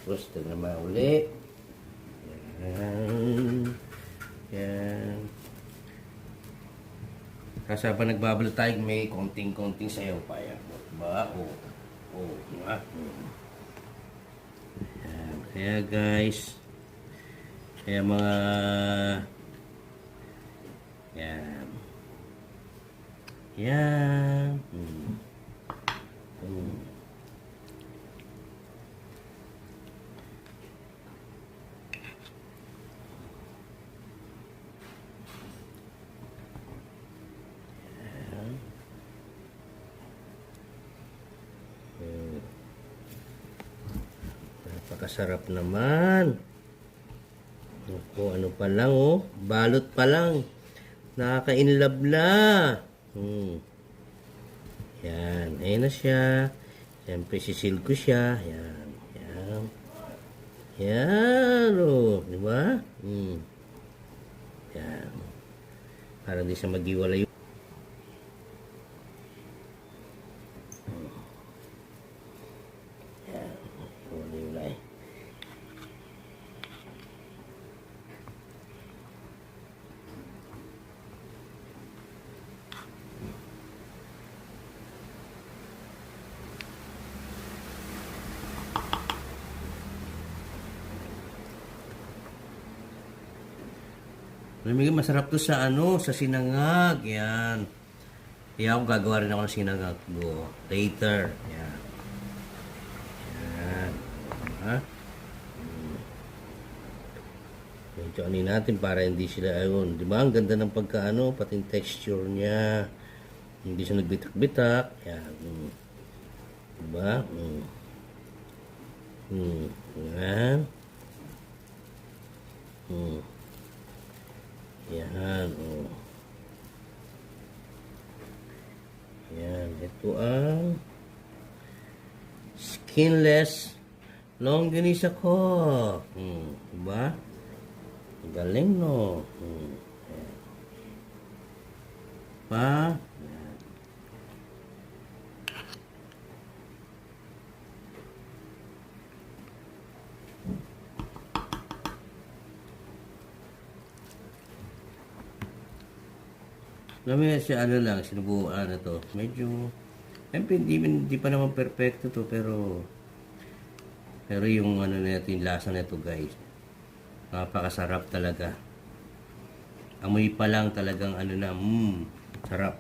Tapos ito naman uli. Yan. Yan. Kasi habang nagbabalot tayo, may konting-konting sayaw pa yan. Diba? Diba? Yan. Kaya guys, kaya mga yan. Yan. Napakasarap naman. Ano pa lang balot pa lang. Nakaka-inlove na. Yan, ayun na siya. Siyempre sisil ko siya. Yan, yan. Yan, di ba? Yan. Para di siya maghiwalay. Masarap to sa sa sinangag. Yan. Kaya ako gagawa rin ako ng sinangag ko later. Yan. Yan. Medyo anin natin para hindi sila ayun. Di ba? Ang ganda ng pagkaano, pati texture niya. Hindi siya nagbitak-bitak. Yan. Di ba? Yan. Yan, Yan, ito ang skinless longganisa ko. Diba? Galing, no? Pa? Kami siya lang, sinubuan na to. Medyo, hindi pa naman perfecto to, pero yung natin, lasa na to guys. Napakasarap talaga. Amoy pa lang talagang sarap.